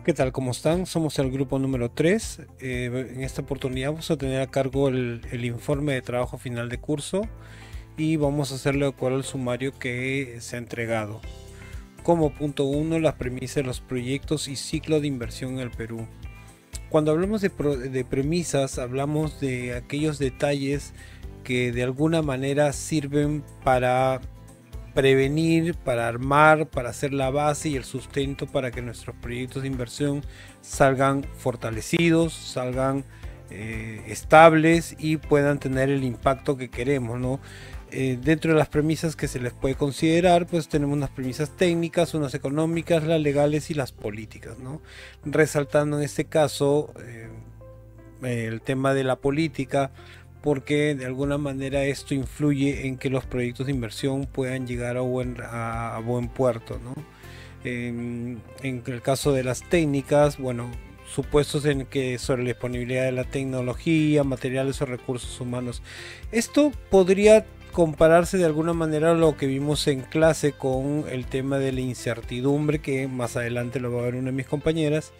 ¿Qué tal? ¿Cómo están? Somos el grupo número 3. En esta oportunidad vamos a tener a cargo el informe de trabajo final de curso y vamos a hacerlo de acuerdo al sumario que se ha entregado. Como punto 1, las premisas de los proyectos y ciclo de inversión en el Perú. Cuando hablamos de premisas, hablamos de aquellos detalles que de alguna manera sirven para prevenir, para armar, para hacer la base y el sustento para que nuestros proyectos de inversión salgan fortalecidos, salgan estables y puedan tener el impacto que queremos, ¿no? Dentro de las premisas que se les puede considerar, pues tenemos unas premisas técnicas, unas económicas, las legales y las políticas, ¿no? Resaltando en este caso el tema de la política, porque de alguna manera esto influye en que los proyectos de inversión puedan llegar a buen puerto, ¿no? En el caso de las técnicas, bueno, supuestos en que sobre la disponibilidad de la tecnología, materiales o recursos humanos. Esto podría compararse de alguna manera a lo que vimos en clase con el tema de la incertidumbre, que más adelante lo va a ver una de mis compañeras.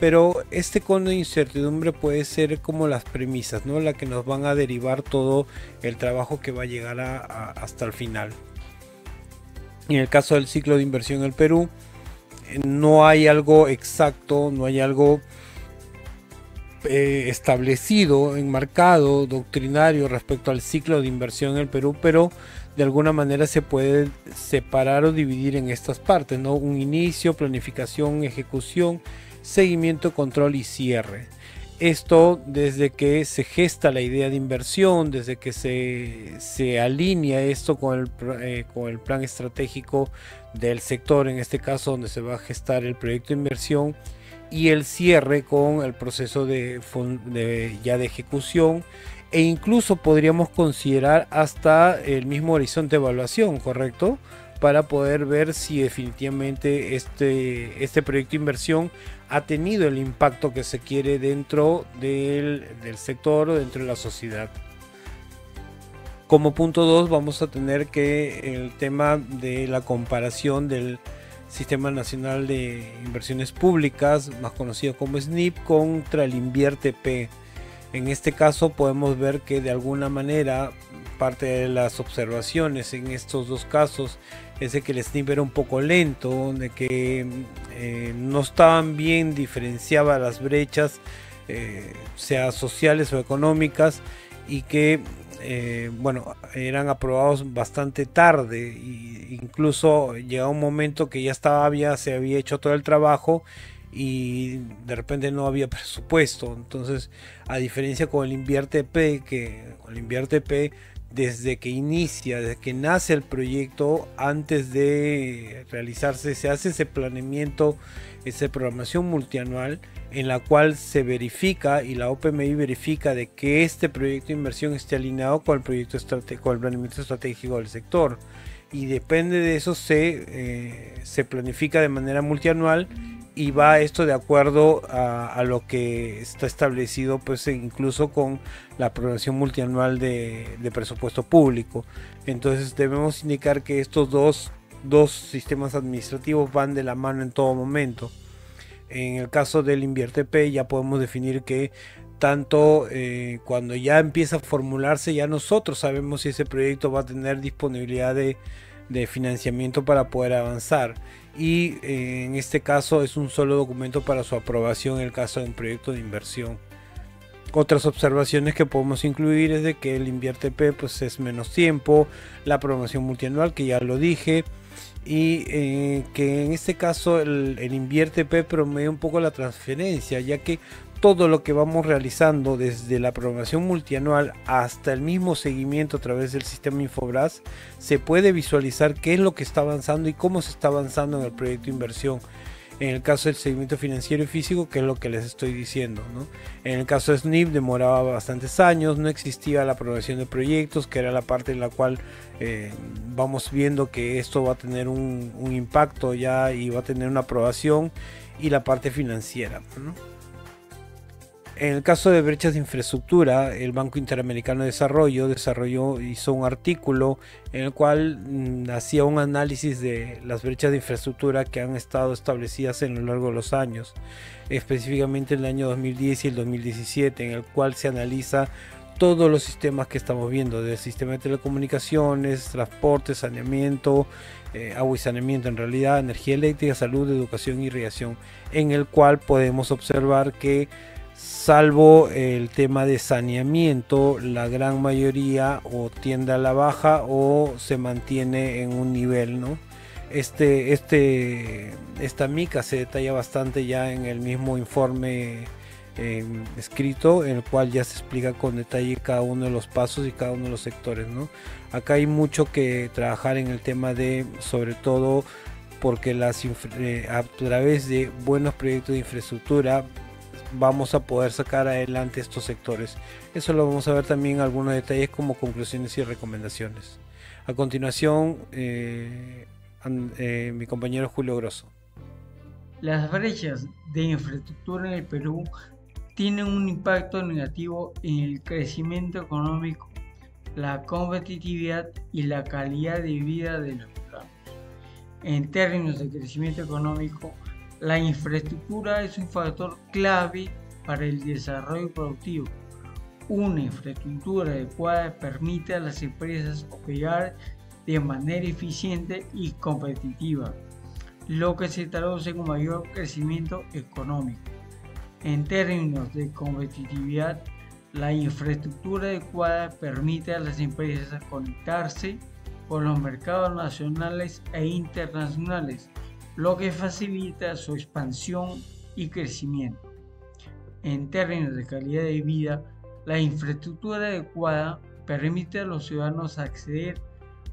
Pero este cono de incertidumbre puede ser como las premisas, ¿no? La que nos van a derivar todo el trabajo que va a llegar hasta el final. En el caso del ciclo de inversión en el Perú, no hay algo exacto, no hay algo establecido, enmarcado, doctrinario respecto al ciclo de inversión en el Perú, pero de alguna manera se puede separar o dividir en estas partes, ¿no? Un inicio, planificación, ejecución, seguimiento, control y cierre. Esto desde que se gesta la idea de inversión, desde que se alinea esto con el plan estratégico del sector, en este caso donde se va a gestar el proyecto de inversión, y el cierre con el proceso ya de ejecución, e incluso podríamos considerar hasta el mismo horizonte de evaluación, ¿correcto? Para poder ver si definitivamente este proyecto de inversión ha tenido el impacto que se quiere dentro del sector o dentro de la sociedad. Como punto 2 vamos a tener que el tema de la comparación del Sistema Nacional de Inversiones Públicas, más conocido como SNIP, contra el InvierteP. En este caso podemos ver que de alguna manera parte de las observaciones en estos dos casos es de que el SNIP era un poco lento, de que no estaban bien diferenciadas las brechas, sea sociales o económicas, y que bueno, eran aprobados bastante tarde, e incluso llegó un momento que se había hecho todo el trabajo y de repente no había presupuesto. Entonces, a diferencia con el InvierteP, desde que inicia, desde que nace el proyecto, antes de realizarse, se hace ese planeamiento, esa programación multianual, en la cual se verifica y la OPMI verifica de que este proyecto de inversión esté alineado con con el planeamiento estratégico del sector, y depende de eso se planifica de manera multianual, y va esto de acuerdo a lo que está establecido, pues incluso con la programación multianual de presupuesto público. Entonces debemos indicar que estos dos sistemas administrativos van de la mano en todo momento. En el caso del InvierteP ya podemos definir que tanto cuando ya empieza a formularse, ya nosotros sabemos si ese proyecto va a tener disponibilidad de financiamiento para poder avanzar, y en este caso es un solo documento para su aprobación en el caso de un proyecto de inversión. Otras observaciones que podemos incluir es de que el InvierteP pues es menos tiempo, la programación multianual, que ya lo dije, y que en este caso el InvierteP promueve un poco la transferencia, ya que todo lo que vamos realizando desde la programación multianual hasta el mismo seguimiento a través del sistema Infobras, se puede visualizar qué es lo que está avanzando y cómo se está avanzando en el proyecto de inversión. En el caso del seguimiento financiero y físico, que es lo que les estoy diciendo, ¿no? En el caso de SNIP demoraba bastantes años, no existía la aprobación de proyectos, que era la parte en la cual vamos viendo que esto va a tener un impacto ya y va a tener una aprobación, y la parte financiera, ¿no? En el caso de brechas de infraestructura, el Banco Interamericano de Desarrollo hizo un artículo en el cual hacía un análisis de las brechas de infraestructura que han estado establecidas en lo largo de los años, específicamente en el año 2010 y el 2017, en el cual se analiza todos los sistemas que estamos viendo, del sistema de telecomunicaciones, transporte, saneamiento, agua y saneamiento en realidad, energía eléctrica, salud, educación y irrigación, en el cual podemos observar que salvo el tema de saneamiento, la gran mayoría o tiende a la baja o se mantiene en un nivel, ¿no? Esta mica se detalla bastante ya en el mismo informe escrito, en el cual ya se explica con detalle cada uno de los pasos y cada uno de los sectores, ¿no? Acá hay mucho que trabajar en el tema de, sobre todo, porque a través de buenos proyectos de infraestructura vamos a poder sacar adelante estos sectores. Eso lo vamos a ver también en algunos detalles como conclusiones y recomendaciones. A continuación, mi compañero Julio Grosso. Las brechas de infraestructura en el Perú tienen un impacto negativo en el crecimiento económico, la competitividad y la calidad de vida de los peruanos. En términos de crecimiento económico, la infraestructura es un factor clave para el desarrollo productivo. Una infraestructura adecuada permite a las empresas operar de manera eficiente y competitiva, lo que se traduce en un mayor crecimiento económico. En términos de competitividad, la infraestructura adecuada permite a las empresas conectarse con los mercados nacionales e internacionales, lo que facilita su expansión y crecimiento. En términos de calidad de vida, la infraestructura adecuada permite a los ciudadanos acceder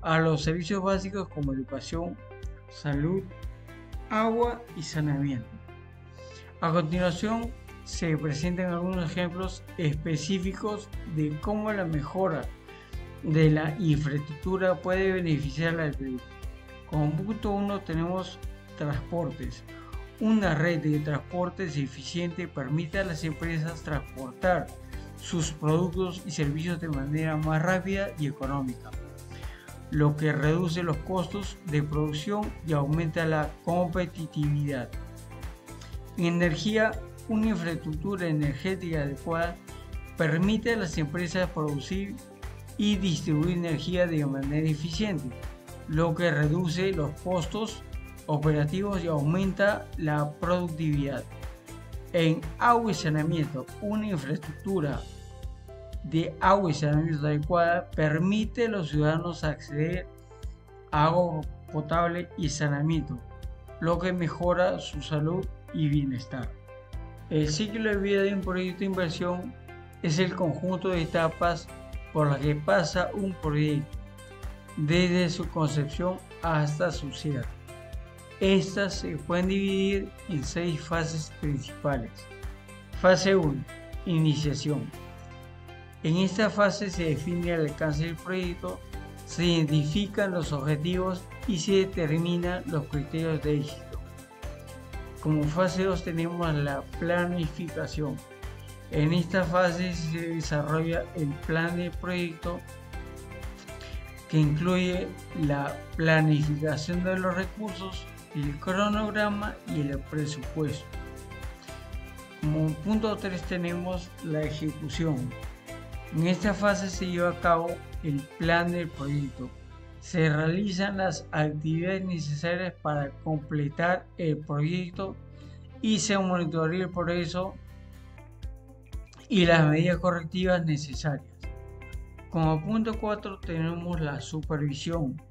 a los servicios básicos como educación, salud, agua y saneamiento. A continuación, se presentan algunos ejemplos específicos de cómo la mejora de la infraestructura puede beneficiar al Perú. Como punto 1 tenemos transportes. Una red de transportes eficiente permite a las empresas transportar sus productos y servicios de manera más rápida y económica, lo que reduce los costos de producción y aumenta la competitividad. En energía, una infraestructura energética adecuada permite a las empresas producir y distribuir energía de manera eficiente, lo que reduce los costos operativos y aumenta la productividad. En agua y saneamiento, una infraestructura de agua y saneamiento adecuada permite a los ciudadanos acceder a agua potable y saneamiento, lo que mejora su salud y bienestar. El ciclo de vida de un proyecto de inversión es el conjunto de etapas por las que pasa un proyecto, desde su concepción hasta su cierre. Estas se pueden dividir en 6 fases principales. Fase 1. Iniciación. En esta fase se define el alcance del proyecto, se identifican los objetivos y se determinan los criterios de éxito. Como fase 2 tenemos la planificación. En esta fase se desarrolla el plan de proyecto, que incluye la planificación de los recursos, el cronograma y el presupuesto. Como punto 3 tenemos la ejecución. En esta fase se lleva a cabo el plan del proyecto. Se realizan las actividades necesarias para completar el proyecto y se monitorea el progreso y las medidas correctivas necesarias. Como punto 4 tenemos la supervisión.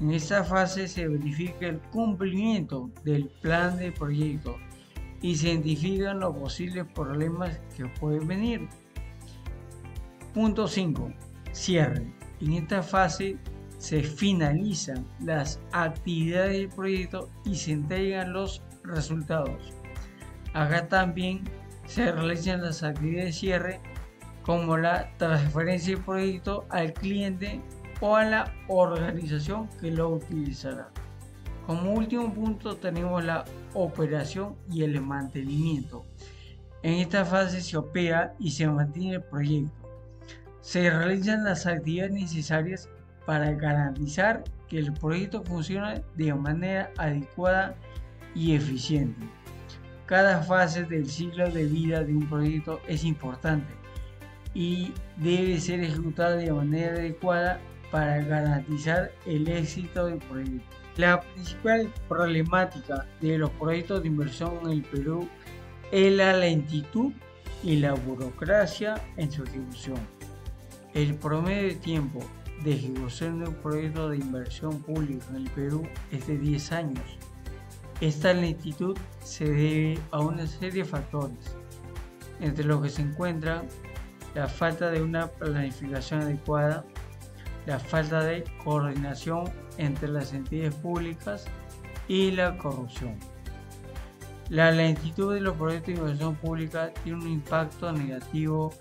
En esta fase se verifica el cumplimiento del plan de proyecto y se identifican los posibles problemas que pueden venir. Punto 5. Cierre. En esta fase se finalizan las actividades del proyecto y se entregan los resultados. Acá también se realizan las actividades de cierre, como la transferencia del proyecto al cliente o a la organización que lo utilizará. Como último punto tenemos la operación y el mantenimiento. En esta fase se opera y se mantiene el proyecto. Se realizan las actividades necesarias para garantizar que el proyecto funcione de manera adecuada y eficiente. Cada fase del ciclo de vida de un proyecto es importante y debe ser ejecutada de manera adecuada para garantizar el éxito del proyecto. La principal problemática de los proyectos de inversión en el Perú es la lentitud y la burocracia en su ejecución. El promedio de tiempo de ejecución de un proyecto de inversión pública en el Perú es de 10 años. Esta lentitud se debe a una serie de factores, entre los que se encuentran la falta de una planificación adecuada, la falta de coordinación entre las entidades públicas y la corrupción. La lentitud de los proyectos de inversión pública tiene un impacto negativo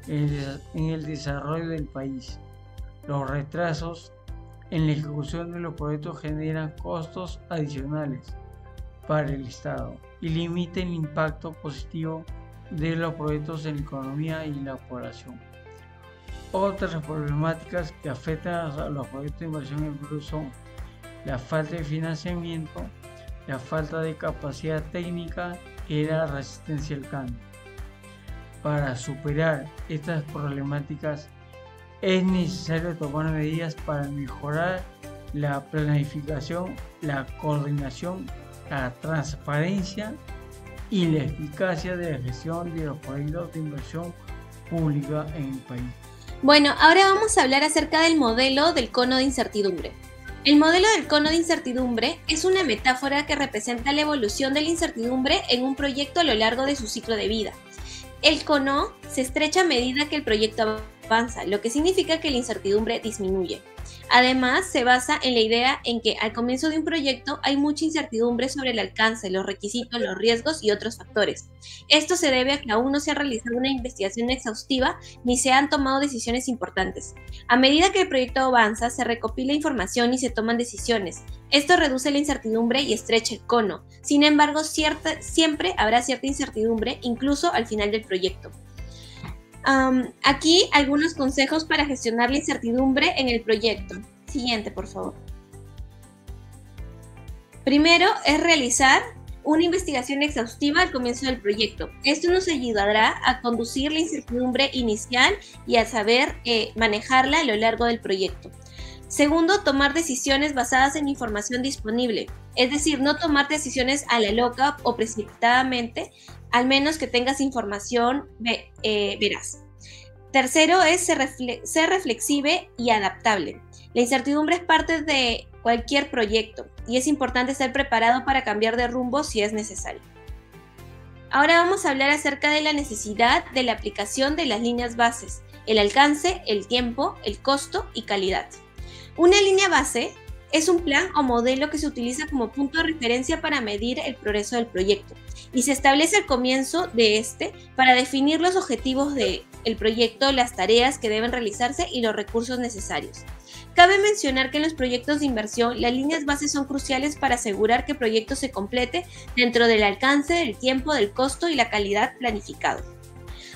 en el desarrollo del país. Los retrasos en la ejecución de los proyectos generan costos adicionales para el Estado y limitan el impacto positivo de los proyectos en la economía y la población. Otras problemáticas que afectan a los proyectos de inversión en el Perú son la falta de financiamiento, la falta de capacidad técnica y la resistencia al cambio. Para superar estas problemáticas es necesario tomar medidas para mejorar la planificación, la coordinación, la transparencia y la eficacia de la gestión de los proyectos de inversión pública en el país. Bueno, ahora vamos a hablar acerca del modelo del cono de incertidumbre. El modelo del cono de incertidumbre es una metáfora que representa la evolución de la incertidumbre en un proyecto a lo largo de su ciclo de vida. El cono se estrecha a medida que el proyecto avanza, lo que significa que la incertidumbre disminuye. Además, se basa en la idea en que al comienzo de un proyecto hay mucha incertidumbre sobre el alcance, los requisitos, los riesgos y otros factores. Esto se debe a que aún no se ha realizado una investigación exhaustiva ni se han tomado decisiones importantes. A medida que el proyecto avanza, se recopila información y se toman decisiones. Esto reduce la incertidumbre y estrecha el cono. Sin embargo, siempre habrá cierta incertidumbre, incluso al final del proyecto. Aquí algunos consejos para gestionar la incertidumbre en el proyecto. Siguiente, por favor. Primero es realizar una investigación exhaustiva al comienzo del proyecto. Esto nos ayudará a conducir la incertidumbre inicial y a saber manejarla a lo largo del proyecto. Segundo, tomar decisiones basadas en información disponible, es decir, no tomar decisiones a la loca o precipitadamente, al menos que tengas información veraz. Tercero es ser reflexivo y adaptable. La incertidumbre es parte de cualquier proyecto y es importante estar preparado para cambiar de rumbo si es necesario. Ahora vamos a hablar acerca de la necesidad de la aplicación de las líneas bases, el alcance, el tiempo, el costo y calidad. Una línea base es un plan o modelo que se utiliza como punto de referencia para medir el progreso del proyecto y se establece al comienzo de este para definir los objetivos del proyecto, las tareas que deben realizarse y los recursos necesarios. Cabe mencionar que en los proyectos de inversión las líneas bases son cruciales para asegurar que el proyecto se complete dentro del alcance, del tiempo, del costo y la calidad planificado.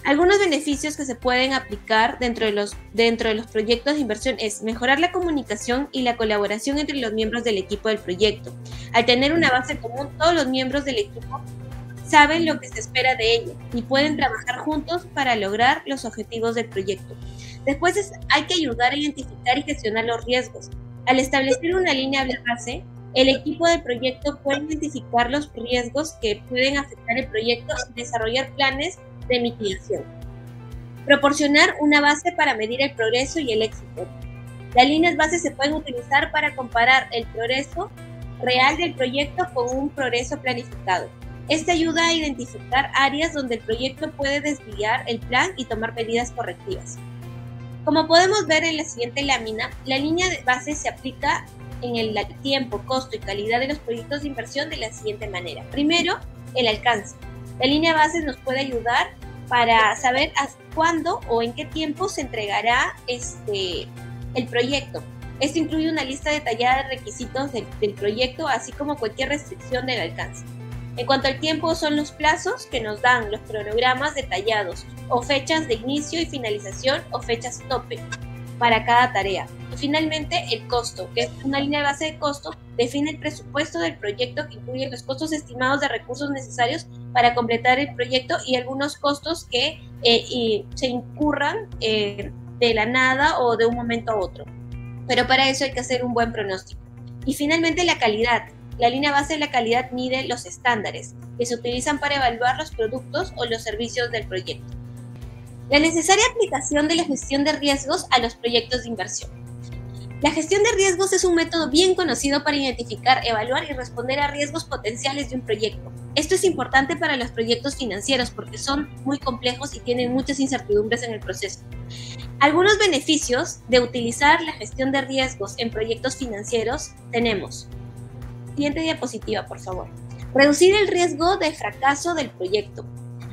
Algunos beneficios que se pueden aplicar dentro de los proyectos de inversión es mejorar la comunicación y la colaboración entre los miembros del equipo del proyecto. Al tener una base común, todos los miembros del equipo saben lo que se espera de ellos y pueden trabajar juntos para lograr los objetivos del proyecto. Después hay que ayudar a identificar y gestionar los riesgos. Al establecer una línea base, el equipo del proyecto puede identificar los riesgos que pueden afectar el proyecto y desarrollar planes de mitigación. Proporcionar una base para medir el progreso y el éxito. Las líneas bases se pueden utilizar para comparar el progreso real del proyecto con un progreso planificado. Este ayuda a identificar áreas donde el proyecto puede desviar el plan y tomar medidas correctivas. Como podemos ver en la siguiente lámina, la línea de base se aplica en el tiempo, costo y calidad de los proyectos de inversión de la siguiente manera. Primero, el alcance. La línea base nos puede ayudar para saber hasta cuándo o en qué tiempo se entregará el proyecto. Esto incluye una lista detallada de requisitos del proyecto, así como cualquier restricción del alcance. En cuanto al tiempo, son los plazos que nos dan los cronogramas detallados o fechas de inicio y finalización o fechas tope para cada tarea. Y finalmente, el costo, que es una línea de base de costo, define el presupuesto del proyecto que incluye los costos estimados de recursos necesarios para completar el proyecto y algunos costos que se incurran de la nada o de un momento a otro. Pero para eso hay que hacer un buen pronóstico. Y finalmente, la calidad. La línea base de la calidad mide los estándares que se utilizan para evaluar los productos o los servicios del proyecto. La necesaria aplicación de la gestión de riesgos a los proyectos de inversión. La gestión de riesgos es un método bien conocido para identificar, evaluar y responder a riesgos potenciales de un proyecto. Esto es importante para los proyectos financieros porque son muy complejos y tienen muchas incertidumbres en el proceso. Algunos beneficios de utilizar la gestión de riesgos en proyectos financieros tenemos. Siguiente diapositiva, por favor. Reducir el riesgo de fracaso del proyecto.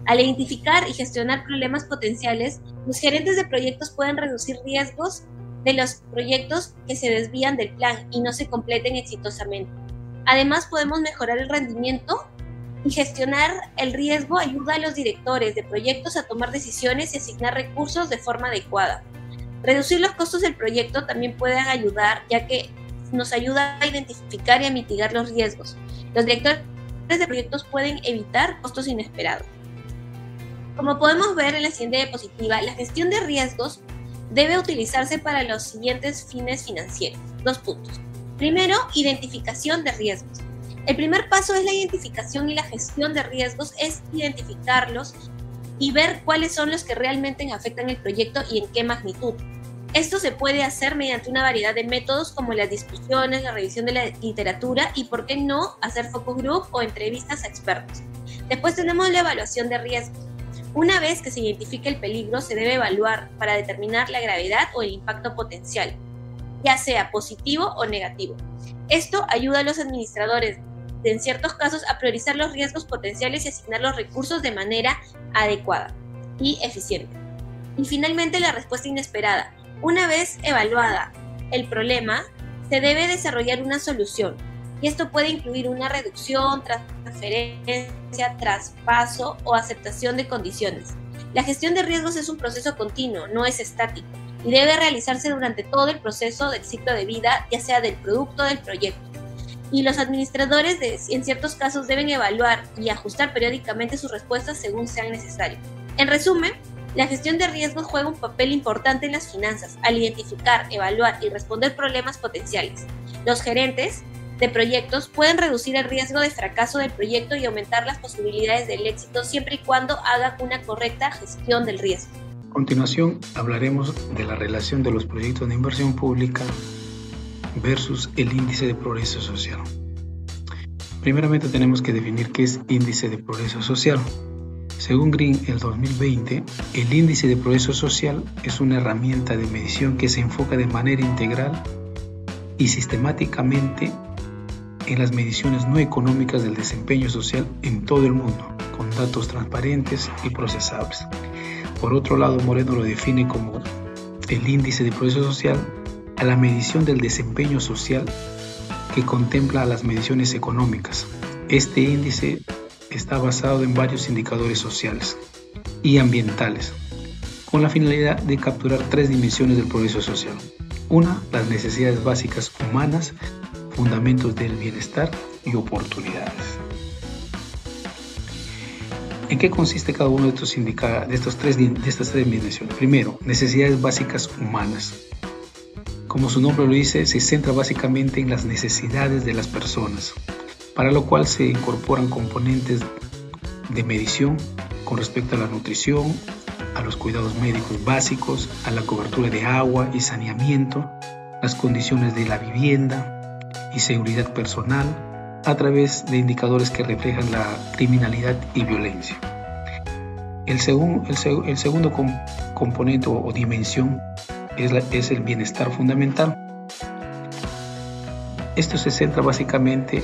Al identificar y gestionar problemas potenciales, los gerentes de proyectos pueden reducir riesgos de los proyectos que se desvían del plan y no se completen exitosamente. Además, podemos mejorar el rendimiento y gestionar el riesgo ayuda a los directores de proyectos a tomar decisiones y asignar recursos de forma adecuada. Reducir los costos del proyecto también puede ayudar, ya que nos ayuda a identificar y a mitigar los riesgos. Los directores de proyectos pueden evitar costos inesperados. Como podemos ver en la siguiente diapositiva, la gestión de riesgos debe utilizarse para los siguientes fines financieros. 2 puntos. Primero, identificación de riesgos. El primer paso es la identificación y la gestión de riesgos, es identificarlos y ver cuáles son los que realmente afectan el proyecto y en qué magnitud. Esto se puede hacer mediante una variedad de métodos como las discusiones, la revisión de la literatura y, por qué no, hacer focus group o entrevistas a expertos. Después tenemos la evaluación de riesgos. Una vez que se identifique el peligro, se debe evaluar para determinar la gravedad o el impacto potencial, ya sea positivo o negativo. Esto ayuda a los administradores, en ciertos casos, a priorizar los riesgos potenciales y asignar los recursos de manera adecuada y eficiente. Y finalmente, la respuesta inesperada. Una vez evaluada el problema, se debe desarrollar una solución. Y esto puede incluir una reducción, transferencia, traspaso o aceptación de condiciones. La gestión de riesgos es un proceso continuo, no es estático, y debe realizarse durante todo el proceso del ciclo de vida, ya sea del producto o del proyecto. Y los administradores, en ciertos casos, deben evaluar y ajustar periódicamente sus respuestas según sean necesarios. En resumen, la gestión de riesgos juega un papel importante en las finanzas al identificar, evaluar y responder problemas potenciales. Los gerentes de proyectos pueden reducir el riesgo de fracaso del proyecto y aumentar las posibilidades del éxito siempre y cuando hagan una correcta gestión del riesgo. A continuación hablaremos de la relación de los proyectos de inversión pública versus el índice de progreso social. Primeramente tenemos que definir qué es índice de progreso social. Según Green, el 2020, el índice de progreso social es una herramienta de medición que se enfoca de manera integral y sistemáticamente en las mediciones no económicas del desempeño social en todo el mundo, con datos transparentes y procesables. Por otro lado, Moreno lo define como el índice de progreso social a la medición del desempeño social que contempla las mediciones económicas. Este índice está basado en varios indicadores sociales y ambientales, con la finalidad de capturar 3 dimensiones del progreso social. Una, las necesidades básicas humanas, fundamentos del bienestar y oportunidades. ¿En qué consiste cada uno de estas tres dimensiones? Primero, necesidades básicas humanas. Como su nombre lo dice, se centra básicamente en las necesidades de las personas, para lo cual se incorporan componentes de medición con respecto a la nutrición, a los cuidados médicos básicos, a la cobertura de agua y saneamiento, las condiciones de la vivienda y seguridad personal, a través de indicadores que reflejan la criminalidad y violencia. El segundo componente o dimensión es el bienestar fundamental. Esto se centra básicamente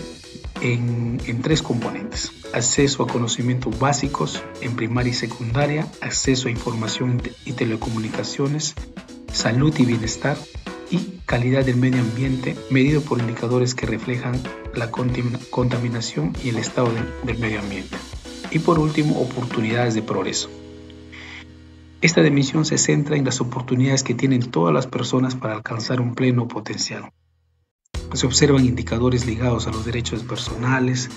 en 3 componentes: acceso a conocimientos básicos en primaria y secundaria, acceso a información y telecomunicaciones, salud y bienestar, y calidad del medio ambiente, medido por indicadores que reflejan la contaminación y el estado del medio ambiente. Y por último, oportunidades de progreso. Esta dimensión se centra en las oportunidades que tienen todas las personas para alcanzar un pleno potencial. Se observan indicadores ligados a los derechos personales,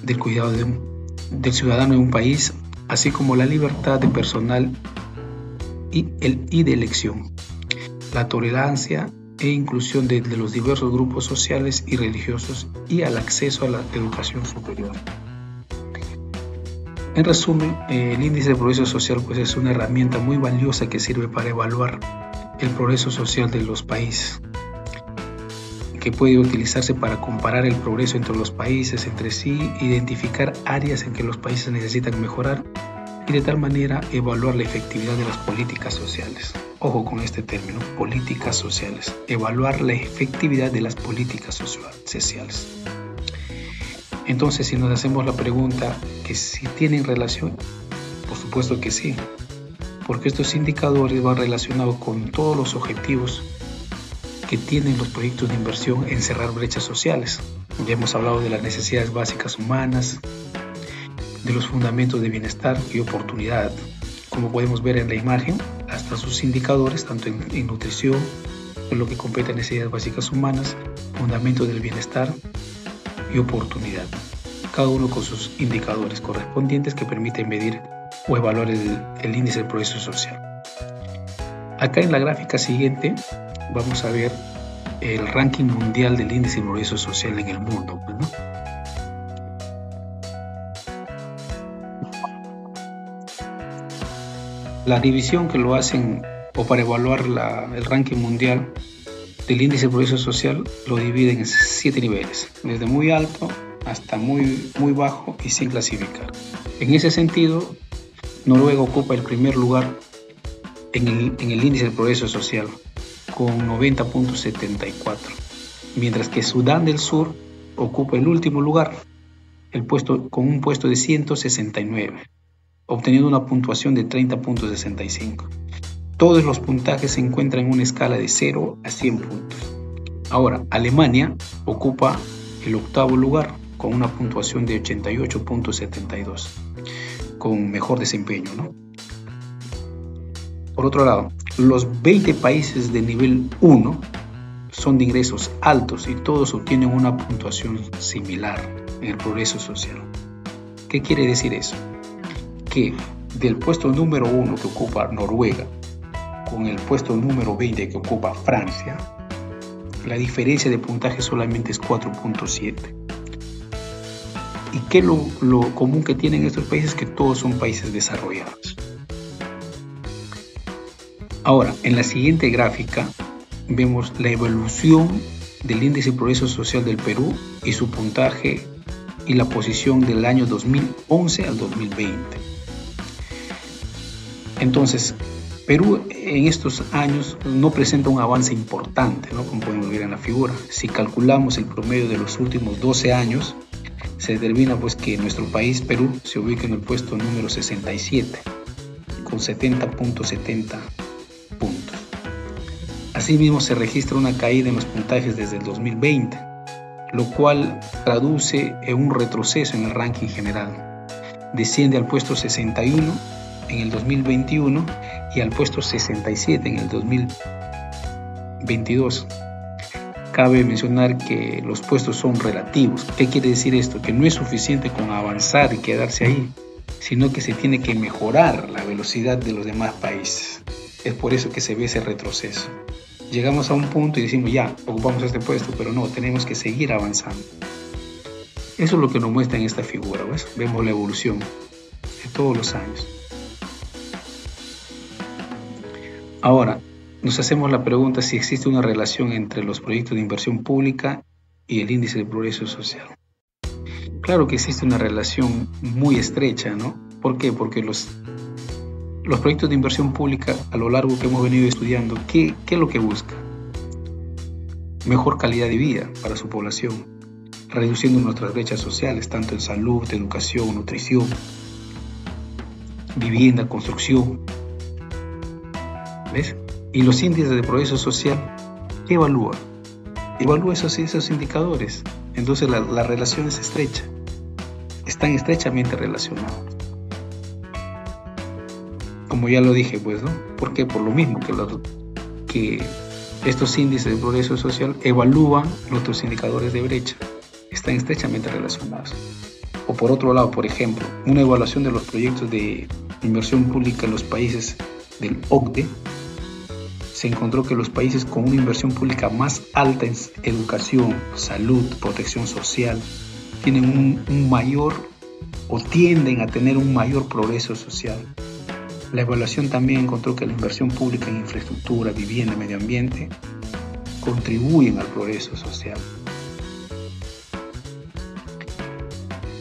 del cuidado del ciudadano de un país, así como la libertad de personal y de elección, la tolerancia e inclusión de los diversos grupos sociales y religiosos y al acceso a la educación superior. En resumen, el índice de progreso social pues, es una herramienta muy valiosa que sirve para evaluar el progreso social de los países, que puede utilizarse para comparar el progreso entre los países entre sí, identificar áreas en que los países necesitan mejorar y de tal manera evaluar la efectividad de las políticas sociales. Ojo con este término, políticas sociales. Evaluar la efectividad de las políticas sociales. Entonces, si nos hacemos la pregunta que si tienen relación, por supuesto que sí, porque estos indicadores van relacionados con todos los objetivos que tienen los proyectos de inversión en cerrar brechas sociales. Ya hemos hablado de las necesidades básicas humanas, de los fundamentos de bienestar y oportunidad. Como podemos ver en la imagen, hasta sus indicadores, tanto en nutrición, en lo que compete a necesidades básicas humanas, fundamentos del bienestar y oportunidad. Cada uno con sus indicadores correspondientes que permiten medir o evaluar el índice de progreso social. Acá en la gráfica siguiente vamos a ver el ranking mundial del índice de progreso social en el mundo, ¿no? La división que lo hacen o para evaluar el ranking mundial del índice de progreso social lo dividen en 7 niveles, desde muy alto hasta muy bajo y sin clasificar. En ese sentido, Noruega ocupa el primer lugar en el índice de progreso social con 90.74, mientras que Sudán del Sur ocupa el último lugar, con un puesto de 169, obteniendo una puntuación de 30.65. Todos los puntajes se encuentran en una escala de 0 a 100 puntos. Ahora, Alemania ocupa el octavo lugar con una puntuación de 88.72, con mejor desempeño, ¿no? Por otro lado, los 20 países de nivel 1 son de ingresos altos y todos obtienen una puntuación similar en el progreso social. ¿Qué quiere decir eso? Que del puesto número 1 que ocupa Noruega con el puesto número 20 que ocupa Francia, la diferencia de puntaje solamente es 4.7. ¿Y qué es lo común que tienen estos países? Que todos son países desarrollados. Ahora, en la siguiente gráfica vemos la evolución del índice de progreso social del Perú y su puntaje y la posición del año 2011 al 2020. Entonces, Perú en estos años no presenta un avance importante, ¿no? Como podemos ver en la figura. Si calculamos el promedio de los últimos 12 años, se determina pues que nuestro país, Perú, se ubica en el puesto número 67, con 70.70 puntos. Asimismo, se registra una caída en los puntajes desde el 2020, lo cual traduce en un retroceso en el ranking general. Desciende al puesto 61 en el 2021 y al puesto 67 en el 2022. Cabe mencionar que los puestos son relativos. ¿Qué quiere decir esto? Que no es suficiente con avanzar y quedarse ahí, sino que se tiene que mejorar la velocidad de los demás países. Es por eso que se ve ese retroceso. Llegamos a un punto y decimos ya, ocupamos este puesto, pero no, tenemos que seguir avanzando. Eso es lo que nos muestra en esta figura, ¿ves? Vemos la evolución de todos los años. Ahora, nos hacemos la pregunta si existe una relación entre los proyectos de inversión pública y el índice de progreso social. Claro que existe una relación muy estrecha, ¿no? ¿Por qué? Porque los proyectos de inversión pública a lo largo que hemos venido estudiando, ¿qué es lo que busca? Mejor calidad de vida para su población, reduciendo nuestras brechas sociales, tanto en salud, educación, nutrición, vivienda, construcción. ¿Ves? Y los índices de progreso social, ¿qué evalúa? Evalúa esos indicadores. Entonces la relación es estrecha. Están estrechamente relacionados. Como ya lo dije, pues, ¿no? ¿Por qué? Por lo mismo que estos índices de progreso social evalúan los otros indicadores de brecha. Están estrechamente relacionados. O por otro lado, por ejemplo, una evaluación de los proyectos de inversión pública en los países del OCDE, se encontró que los países con una inversión pública más alta en educación, salud, protección social, tienen un mayor o tienden a tener un mayor progreso social. La evaluación también encontró que la inversión pública en infraestructura, vivienda, medio ambiente contribuyen al progreso social.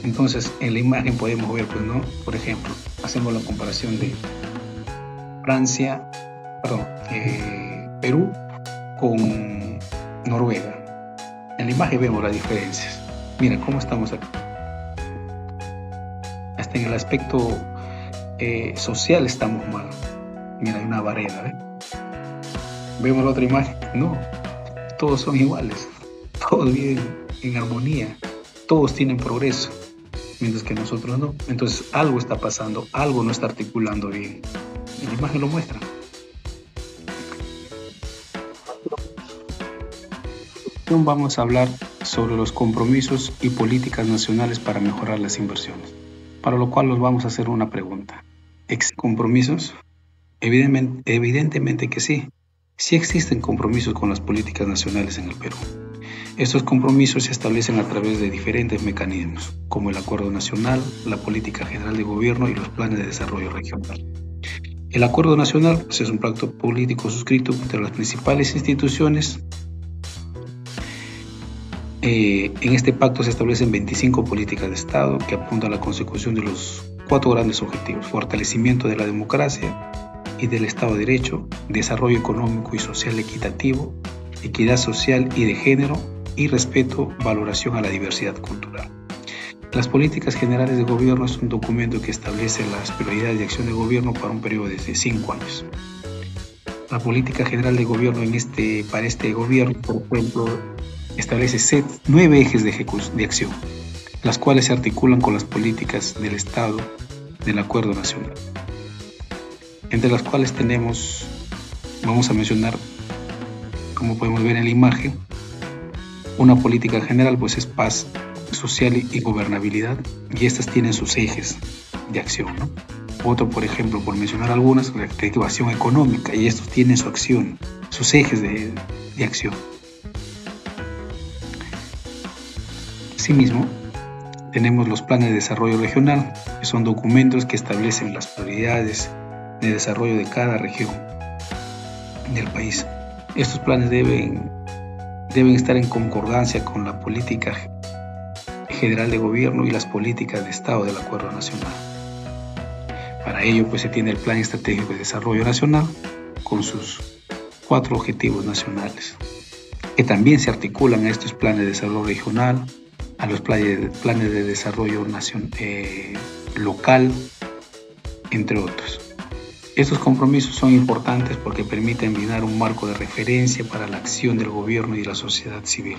Entonces, en la imagen podemos ver, pues, ¿no? Por ejemplo, hacemos la comparación de Perú con Noruega. En la imagen vemos las diferencias. Mira cómo estamos aquí. Hasta en el aspecto social estamos mal. Mira, hay una barrera, ¿eh? Vemos la otra imagen. No, todos son iguales. Todos viven en armonía. Todos tienen progreso, mientras que nosotros no. Entonces algo está pasando, algo no está articulando bien. En la imagen lo muestra. Vamos a hablar sobre los compromisos y políticas nacionales para mejorar las inversiones, para lo cual nos vamos a hacer una pregunta. ¿Existen compromisos? Evidentemente que sí. Sí existen compromisos con las políticas nacionales en el Perú. Estos compromisos se establecen a través de diferentes mecanismos, como el Acuerdo Nacional, la Política General de Gobierno y los planes de desarrollo regional. El Acuerdo Nacional es un pacto político suscrito entre las principales instituciones. En este pacto se establecen 25 políticas de Estado que apuntan a la consecución de los 4 grandes objetivos: fortalecimiento de la democracia y del Estado de Derecho, desarrollo económico y social equitativo, equidad social y de género, y respeto, valoración a la diversidad cultural. Las políticas generales de gobierno es un documento que establece las prioridades de acción de gobierno para un periodo de 5 años. La política general de gobierno para este gobierno, por ejemplo, establece 9 ejes de acción, las cuales se articulan con las políticas del Estado del Acuerdo Nacional, entre las cuales vamos a mencionar, como podemos ver en la imagen, una política general pues es paz social y gobernabilidad, y estas tienen sus ejes de acción, ¿no? Otro, por ejemplo, por mencionar algunas, reactivación económica, y estos tienen su acción, sus ejes de acción. Asimismo, tenemos los planes de desarrollo regional, que son documentos que establecen las prioridades de desarrollo de cada región del país. Estos planes deben estar en concordancia con la política general de gobierno y las políticas de Estado del Acuerdo Nacional. Para ello, pues, se tiene el Plan Estratégico de Desarrollo Nacional con sus 4 objetivos nacionales, que también se articulan a estos planes de desarrollo regional, a los planes de desarrollo local, entre otros. Estos compromisos son importantes porque permiten brindar un marco de referencia para la acción del gobierno y de la sociedad civil.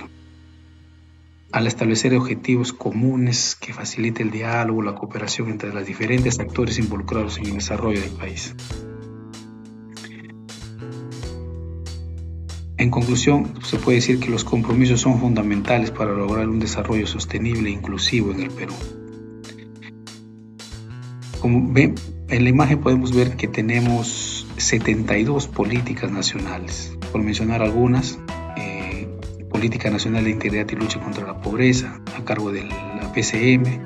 Al establecer objetivos comunes que facilite el diálogo, la cooperación entre los diferentes actores involucrados en el desarrollo del país. En conclusión, se puede decir que los compromisos son fundamentales para lograr un desarrollo sostenible e inclusivo en el Perú. Como ven, en la imagen podemos ver que tenemos 72 políticas nacionales. Por mencionar algunas, Política Nacional de Integridad y Lucha contra la Pobreza, a cargo de la PCM.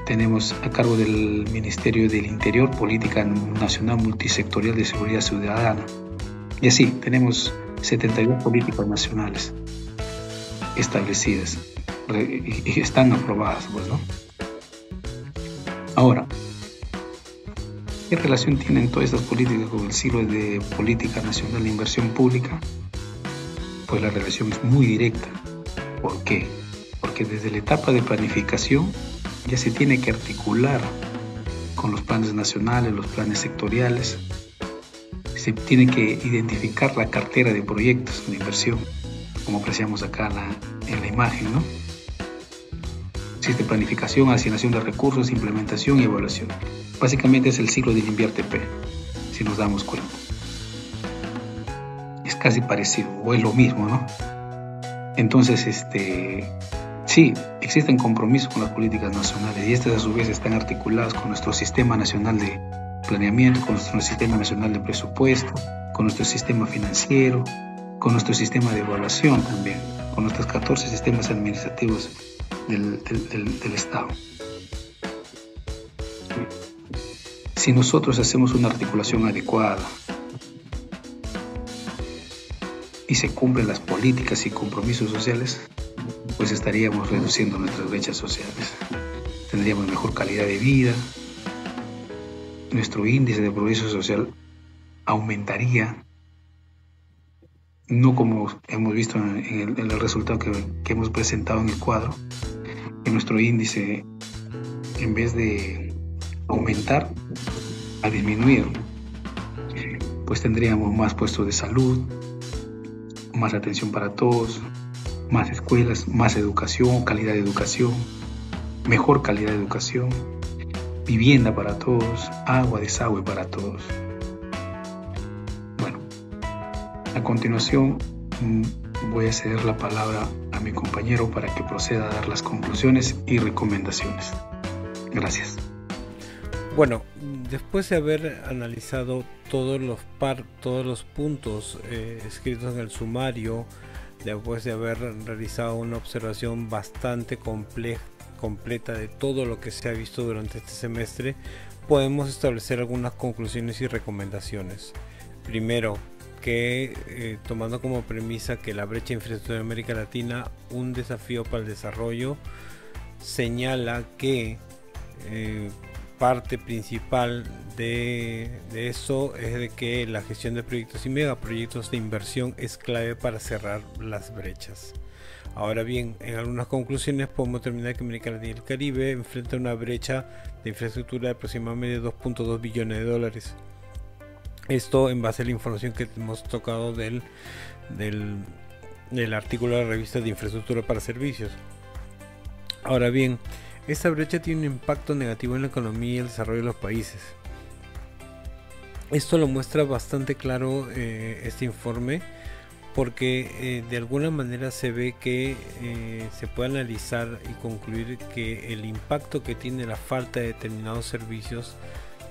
Tenemos a cargo del Ministerio del Interior, Política Nacional Multisectorial de Seguridad Ciudadana. Y así, tenemos 72 políticas nacionales establecidas y están aprobadas, pues, ¿no? Ahora, ¿qué relación tienen todas estas políticas con el ciclo de Política Nacional de Inversión Pública? Pues la relación es muy directa. ¿Por qué? Porque desde la etapa de planificación ya se tiene que articular con los planes nacionales, los planes sectoriales. se tiene que identificar la cartera de proyectos de inversión, como apreciamos acá en la imagen, ¿no? Existe planificación, asignación de recursos, implementación y evaluación. Básicamente es el ciclo del Invierte-P, si nos damos cuenta. Es casi parecido, o es lo mismo, ¿no? Entonces, sí, existen compromisos con las políticas nacionales y estas a su vez están articuladas con nuestro Sistema Nacional de Planeamiento, con nuestro Sistema Nacional de Presupuesto, con nuestro sistema financiero, con nuestro sistema de evaluación también, con nuestros 14 sistemas administrativos del Estado. Si nosotros hacemos una articulación adecuada y se cumplen las políticas y compromisos sociales, pues estaríamos reduciendo nuestras brechas sociales. Tendríamos mejor calidad de vida, nuestro índice de progreso social aumentaría, no como hemos visto en el resultado que hemos presentado en el cuadro, que nuestro índice, en vez de aumentar, ha disminuido. Pues tendríamos más puestos de salud, más atención para todos, más escuelas, más educación, calidad de educación, mejor calidad de educación, vivienda para todos, agua, desagüe para todos. Bueno, a continuación voy a ceder la palabra a mi compañero para que proceda a dar las conclusiones y recomendaciones. Gracias. Bueno, después de haber analizado todos los puntos escritos en el sumario, después de haber realizado una observación bastante completa de todo lo que se ha visto durante este semestre, podemos establecer algunas conclusiones y recomendaciones. Primero, que tomando como premisa que la brecha de infraestructura en América Latina, un desafío para el desarrollo, señala que parte principal de eso es de que la gestión de proyectos y megaproyectos de inversión es clave para cerrar las brechas. Ahora bien, en algunas conclusiones podemos determinar que América Latina y el Caribe enfrentan una brecha de infraestructura de aproximadamente 2.2 billones de dólares. Esto en base a la información que hemos tocado del artículo de la revista de infraestructura para servicios. Ahora bien, esta brecha tiene un impacto negativo en la economía y el desarrollo de los países. Esto lo muestra bastante claro este informe, porque de alguna manera se ve que se puede analizar y concluir que el impacto que tiene la falta de determinados servicios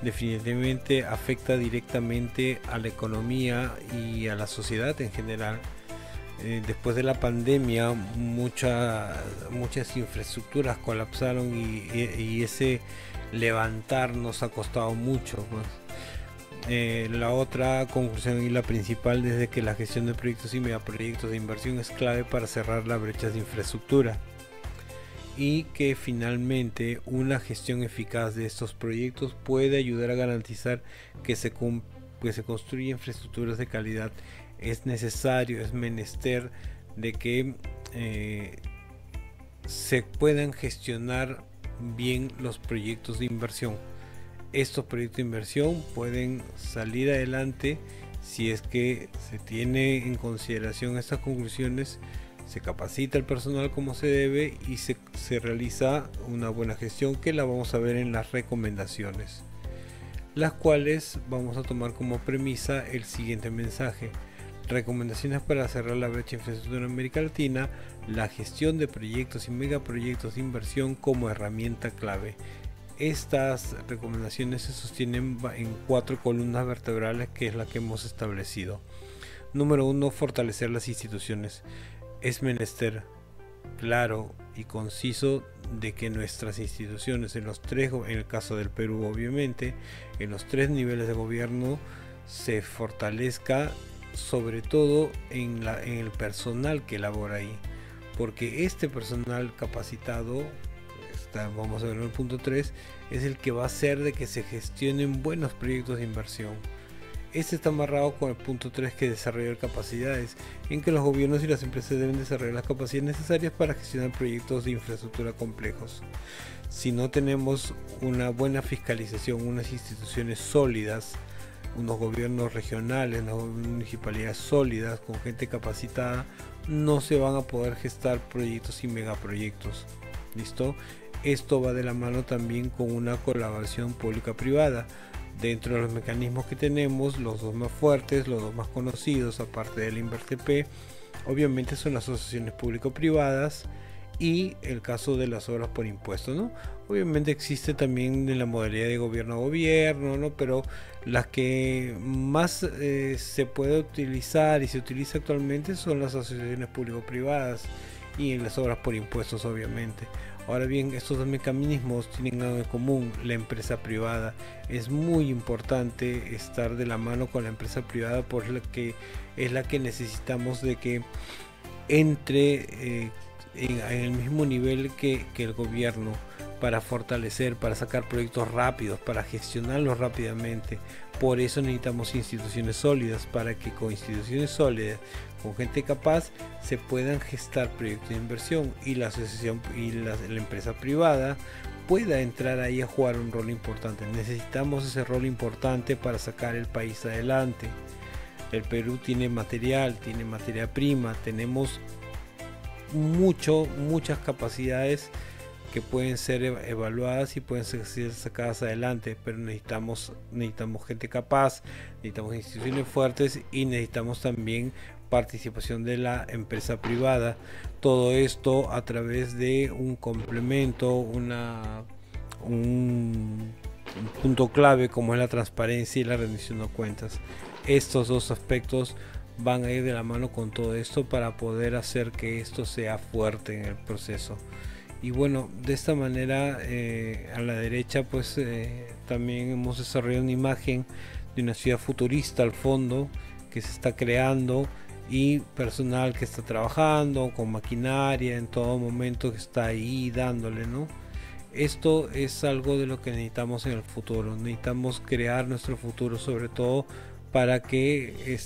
definitivamente afecta directamente a la economía y a la sociedad en general. Después de la pandemia muchas infraestructuras colapsaron y ese levantar nos ha costado mucho más. La otra conclusión y la principal es que la gestión de proyectos y megaproyectos de inversión es clave para cerrar las brechas de infraestructura, y que finalmente una gestión eficaz de estos proyectos puede ayudar a garantizar que se construyan infraestructuras de calidad. Es necesario, es menester de que se puedan gestionar bien los proyectos de inversión. Estos proyectos de inversión pueden salir adelante si es que se tiene en consideración estas conclusiones, se capacita el personal como se debe y se realiza una buena gestión, que la vamos a ver en las recomendaciones, las cuales vamos a tomar como premisa el siguiente mensaje: recomendaciones para cerrar la brecha de infraestructura en América Latina, la gestión de proyectos y megaproyectos de inversión como herramienta clave. Estas recomendaciones se sostienen en 4 columnas vertebrales, que es la que hemos establecido. Número 1, fortalecer las instituciones. Es menester claro y conciso de que nuestras instituciones en el caso del Perú obviamente, en los 3 niveles de gobierno se fortalezca, sobre todo en el personal que labora ahí, porque este personal capacitado, vamos a ver en el punto 3, es el que va a hacer de que se gestionen buenos proyectos de inversión. Este está amarrado con el punto 3, que es desarrollar capacidades, en que los gobiernos y las empresas deben desarrollar las capacidades necesarias para gestionar proyectos de infraestructura complejos. Si no tenemos una buena fiscalización, unas instituciones sólidas, unos gobiernos regionales, unas municipalidades sólidas, con gente capacitada, no se van a poder gestar proyectos y megaproyectos. ¿Listo? Esto va de la mano también con una colaboración pública-privada. Dentro de los mecanismos que tenemos, los dos más fuertes, los dos más conocidos, aparte del INVERTP, obviamente son las asociaciones público-privadas y el caso de las obras por impuesto, ¿no? Obviamente existe también en la modalidad de gobierno a gobierno, ¿no? Pero las que más se puede utilizar y se utiliza actualmente son las asociaciones público-privadas y en las obras por impuestos, obviamente. Ahora bien, estos dos mecanismos tienen algo en común: la empresa privada. Es muy importante estar de la mano con la empresa privada, por la que es la que necesitamos de que entre en el mismo nivel que el gobierno, para fortalecer, para sacar proyectos rápidos, para gestionarlos rápidamente. Por eso necesitamos instituciones sólidas, para que con instituciones sólidas, con gente capaz, se puedan gestar proyectos de inversión y la asociación y la empresa privada pueda entrar ahí a jugar un rol importante. Necesitamos ese rol importante para sacar el país adelante. El Perú tiene material, tiene materia prima, tenemos muchas capacidades que pueden ser evaluadas y pueden ser sacadas adelante, pero necesitamos gente capaz, necesitamos instituciones fuertes y necesitamos también participación de la empresa privada. Todo esto a través de un complemento, un punto clave como es la transparencia y la rendición de cuentas. Estos dos aspectos van a ir de la mano con todo esto para poder hacer que esto sea fuerte en el proceso. Y bueno, de esta manera a la derecha pues también hemos desarrollado una imagen de una ciudad futurista al fondo que se está creando, y personal que está trabajando con maquinaria en todo momento, que está ahí dándole, ¿no? Esto es algo de lo que necesitamos en el futuro. Necesitamos crear nuestro futuro, sobre todo para que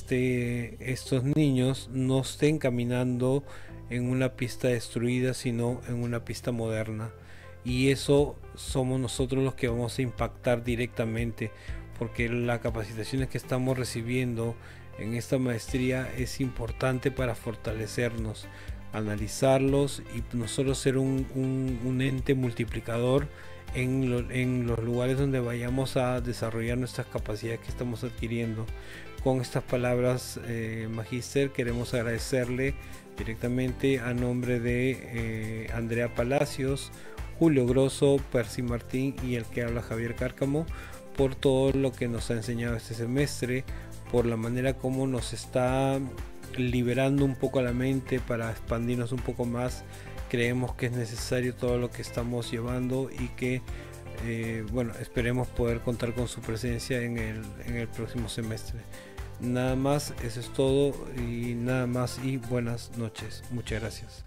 estos niños no estén caminando en una pista destruida, sino en una pista moderna. Y eso somos nosotros los que vamos a impactar directamente, porque las capacitaciones que estamos recibiendo en esta maestría es importante para fortalecernos, analizarlos y nosotros ser un ente multiplicador en los lugares donde vayamos a desarrollar nuestras capacidades que estamos adquiriendo. Con estas palabras, Magíster, queremos agradecerle directamente a nombre de Andrea Palacios, Julio Grosso, Percy Martín y el que habla, Javier Cárcamo, por todo lo que nos ha enseñado este semestre, por la manera como nos está liberando un poco la mente para expandirnos un poco más. Creemos que es necesario todo lo que estamos llevando y que bueno, esperemos poder contar con su presencia en el próximo semestre. Nada más, eso es todo y nada más, y buenas noches. Muchas gracias.